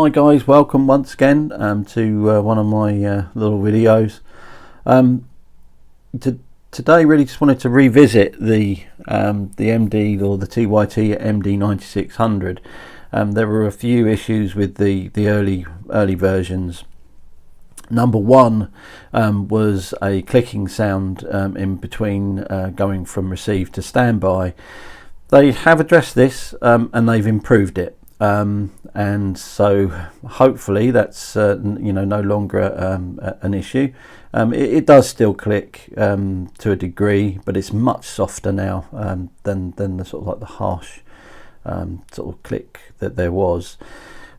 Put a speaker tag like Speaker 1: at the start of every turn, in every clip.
Speaker 1: Hi guys, welcome once again to one of my little videos. Today really just wanted to revisit the MD or the TYT MD9600. There were a few issues with the early versions. Number one was a clicking sound in between going from receive to standby. They have addressed this and they've improved it. And so hopefully that's no longer an issue. It does still click to a degree, but it's much softer now than the sort of like the harsh sort of click that there was.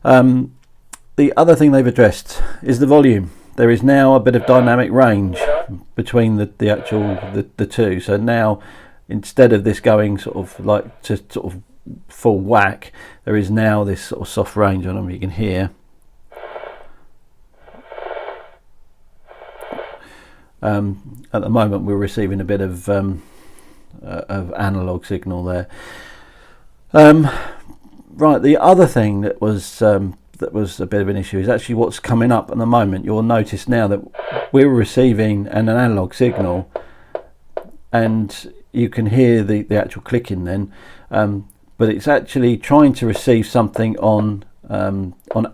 Speaker 1: The other thing they've addressed is the volume. There is now a bit of dynamic range between the two. So now, instead of this going sort of like to sort of full whack, there is now this sort of soft range. I don't know if you can hear. At the moment we're receiving a bit of analog signal there. Right, the other thing that was a bit of an issue is actually what's coming up at the moment. You'll notice now that we're receiving an analog signal and you can hear the actual clicking then, but it's actually trying to receive something on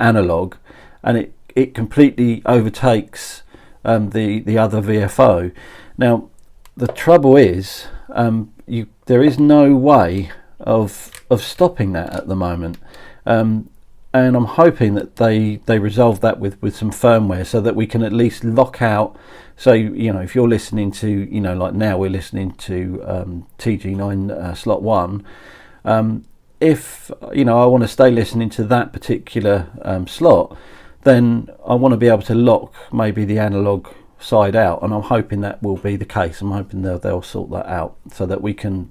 Speaker 1: analog, and it completely overtakes the other VFO. Now the trouble is there is no way of stopping that at the moment, and I'm hoping that they resolve that with some firmware so that we can at least lock out. So if you're listening to like now we're listening to TG9 slot 1, if I want to stay listening to that particular slot, then I want to be able to lock maybe the analog side out, and I'm hoping that will be the case. I'm hoping they'll sort that out so that we can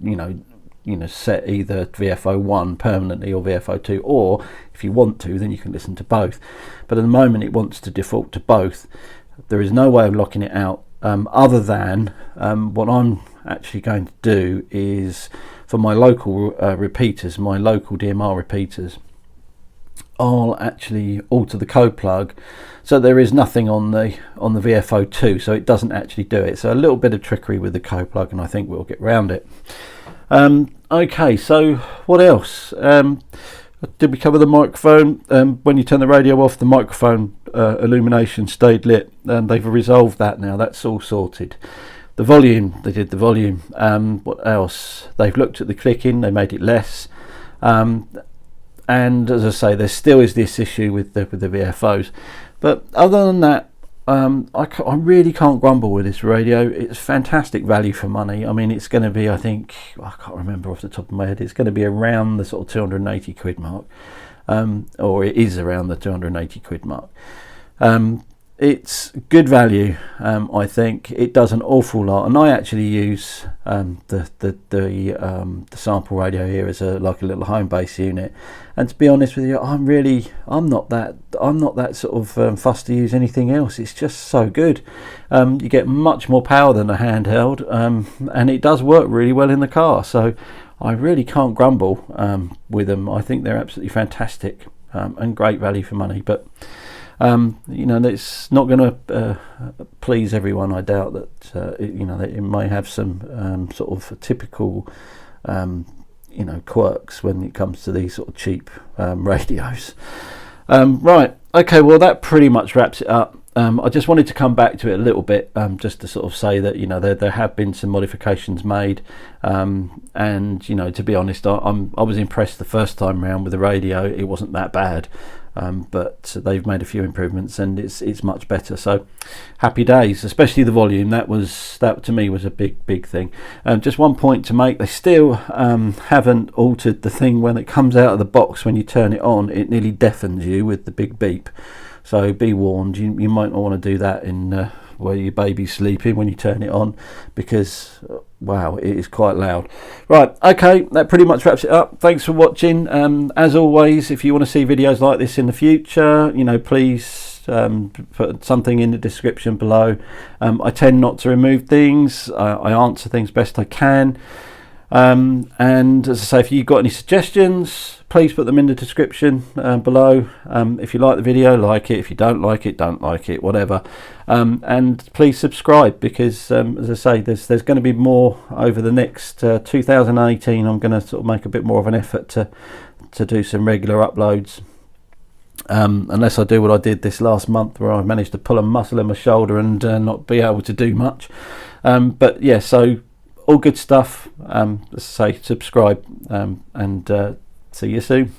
Speaker 1: set either VFO1 permanently or VFO2, or if you want to then you can listen to both, but at the moment it wants to default to both. There is no way of locking it out other than what I'm actually going to do is, for my local repeaters, my local DMR repeaters, I'll actually alter the code plug so there is nothing on the VFO2, so it doesn't actually do it. So a little bit of trickery with the code plug, and I think we'll get around it. Okay, so what else? Did we cover the microphone? When you turn the radio off, the microphone illumination stayed lit, and they've resolved that now. That's all sorted. The volume, they did the volume. What else? They've looked at the clicking, they made it less. And as I say, there still is this issue with the VFOs. But other than that, I really can't grumble with this radio. It's fantastic value for money. I mean, it's going to be, I think, I can't remember off the top of my head, it's going to be around the sort of 280 quid mark, or it is around the 280 quid mark. It's good value. I think it does an awful lot, and I actually use the sample radio here as like a little home base unit. And to be honest with you, I'm not that sort of fussed to use anything else. It's just so good. You get much more power than a handheld, and it does work really well in the car. So I really can't grumble with them. I think they're absolutely fantastic and great value for money. But it's not going to please everyone. I doubt that that it may have some sort of typical quirks when it comes to these sort of cheap radios. Right, okay, well that pretty much wraps it up. I just wanted to come back to it a little bit, just to sort of say that there have been some modifications made, and to be honest, I was impressed the first time round with the radio. It wasn't that bad. But they've made a few improvements and it's much better, so happy days. Especially the volume, that to me was a big thing. Just one point to make: they still haven't altered the thing when it comes out of the box. When you turn it on, it nearly deafens you with the big beep, so be warned. You might not want to do that in where your baby's sleeping when you turn it on, because wow, it is quite loud. Right, okay, that pretty much wraps it up. Thanks for watching. As always, if you want to see videos like this in the future, please put something in the description below. I tend not to remove things. I answer things best I can. And as I say, if you've got any suggestions, please put them in the description below. If you like the video, like it. If you don't like it, don't like it, whatever. And please subscribe, because as I say, there's going to be more over the next 2018. I'm going to sort of make a bit more of an effort to do some regular uploads. Unless I do what I did this last month, where I managed to pull a muscle in my shoulder and not be able to do much. But yeah, so all good stuff. As I say, subscribe, and see you soon.